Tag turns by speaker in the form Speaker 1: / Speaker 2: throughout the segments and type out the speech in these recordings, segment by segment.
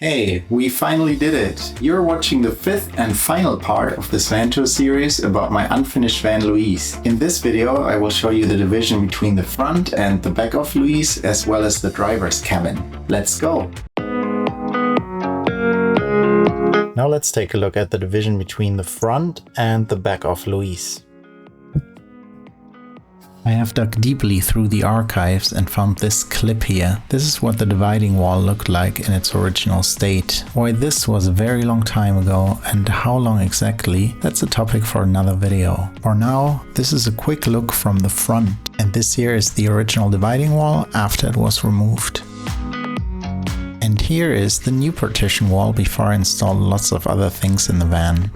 Speaker 1: Hey, we finally did it! You're watching the fifth and final part of this van tour series about my unfinished van Louise. In this video I will show you the division between the front and the back of Louise, as well as the driver's cabin. Let's go! Now let's take a look at the division between the front and the back of Louise. I have dug deeply through the archives and found this clip here. This is what the dividing wall looked like in its original state. Why this was a very long time ago and how long exactly, that's a topic for another video. For now, this is a quick look from the front, and this here is the original dividing wall after it was removed. And here is the new partition wall before I installed lots of other things in the van.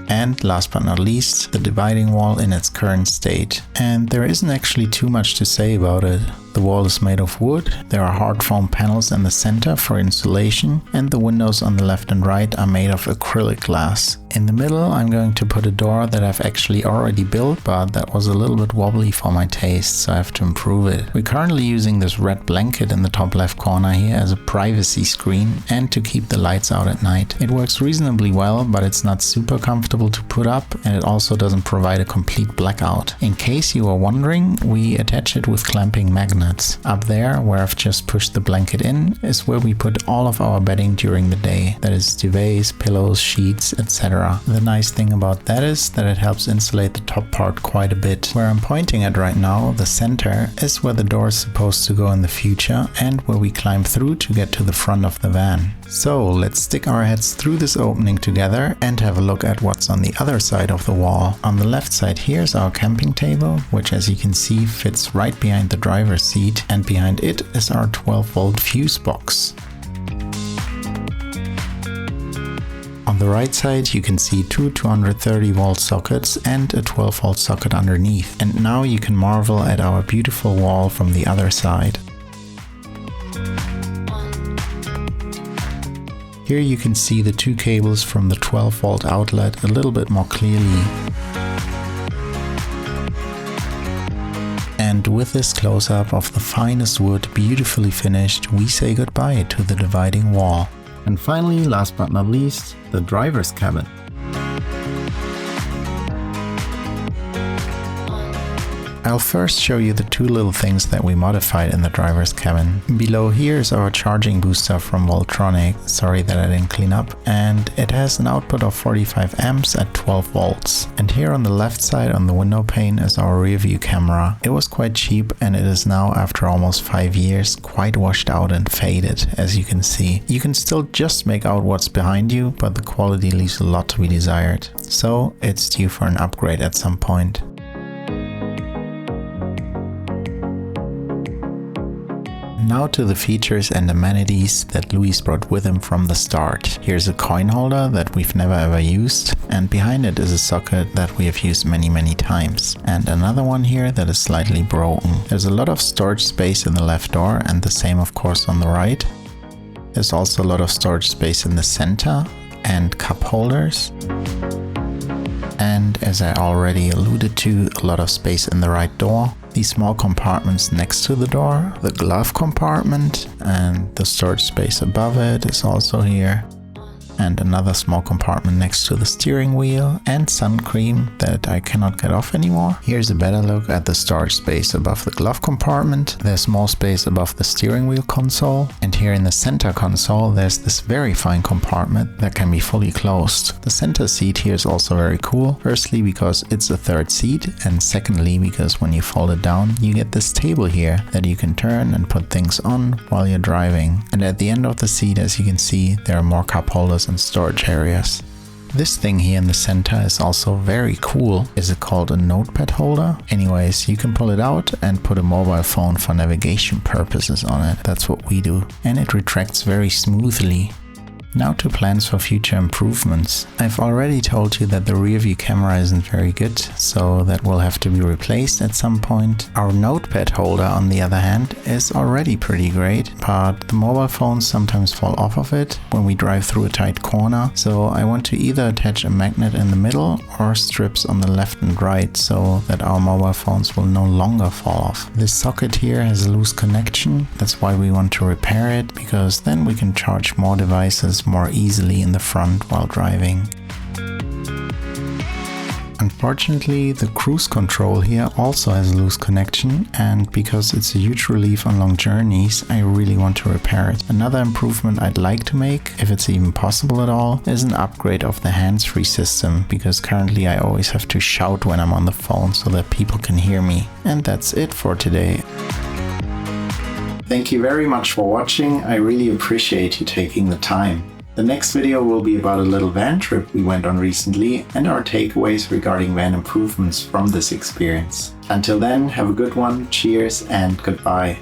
Speaker 1: And last but not least, the dividing wall in its current state. And there isn't actually too much to say about it. The wall is made of wood, there are hard foam panels in the center for insulation, and the windows on the left and right are made of acrylic glass. In the middle I'm going to put a door that I've actually already built, but that was a little bit wobbly for my taste, so I have to improve it. We're currently using this red blanket in the top left corner here as a privacy screen and to keep the lights out at night. It works reasonably well, but it's not super comfortable to put up, and it also doesn't provide a complete blackout. In case you are wondering, we attach it with clamping magnets. Up there, where I've just pushed the blanket in, is where we put all of our bedding during the day. That is duvets, pillows, sheets, etc. The nice thing about that is that it helps insulate the top part quite a bit. Where I'm pointing at right now, the center, is where the door is supposed to go in the future and where we climb through to get to the front of the van. So let's stick our heads through this opening together and have a look at what's on the other side of the wall. On the left side here's our camping table, which as you can see fits right behind the driver's seat, and behind it is our 12-volt fuse box. On the right side you can see two 230-volt sockets and a 12-volt socket underneath. And now you can marvel at our beautiful wall from the other side. Here you can see the two cables from the 12-volt outlet a little bit more clearly. And with this close-up of the finest wood beautifully finished, we say goodbye to the dividing wall. And finally, last but not least, the driver's cabin. I'll first show you the two little things that we modified in the driver's cabin. Below here is our charging booster from Voltronic, sorry that I didn't clean up, and it has an output of 45 amps at 12 volts. And here on the left side on the window pane is our rear view camera. It was quite cheap and it is now, after almost 5 years, quite washed out and faded, as you can see. You can still just make out what's behind you, but the quality leaves a lot to be desired. So it's due for an upgrade at some point. Now to the features and amenities that Louise brought with him from the start. Here's a coin holder that we've never ever used, and behind it is a socket that we have used many times. And another one here that is slightly broken. There's a lot of storage space in the left door, and the same of course on the right. There's also a lot of storage space in the center and cup holders. And as I already alluded to, a lot of space in the right door. These small compartments next to the door, the glove compartment, and the storage space above it is also here. And another small compartment next to the steering wheel, and sun cream that I cannot get off anymore. Here's a better look at the storage space above the glove compartment. There's more space above the steering wheel console, and here in the center console there's this very fine compartment that can be fully closed. The center seat here is also very cool, firstly because it's a third seat, and secondly because when you fold it down you get this table here that you can turn and put things on while you're driving. And at the end of the seat, as you can see, there are more cup holders and storage areas. This thing here in the center is also very cool. Is it called a notepad holder? Anyways, you can pull it out and put a mobile phone for navigation purposes on it. That's what we do. And it retracts very smoothly. Now to plans for future improvements. I've already told you that the rear view camera isn't very good, so that will have to be replaced at some point. Our notepad holder, on the other hand, is already pretty great, but the mobile phones sometimes fall off of it when we drive through a tight corner, so I want to either attach a magnet in the middle or strips on the left and right so that our mobile phones will no longer fall off. This socket here has a loose connection, that's why we want to repair it, because then we can charge more devices more easily in the front while driving. Unfortunately, the cruise control here also has a loose connection, and because it's a huge relief on long journeys, I really want to repair it. Another improvement I'd like to make, if it's even possible at all, is an upgrade of the hands-free system, because currently I always have to shout when I'm on the phone so that people can hear me. And that's it for today. Thank you very much for watching. I really appreciate you taking the time. The next video will be about a little van trip we went on recently and our takeaways regarding van improvements from this experience. Until then, have a good one, cheers and goodbye.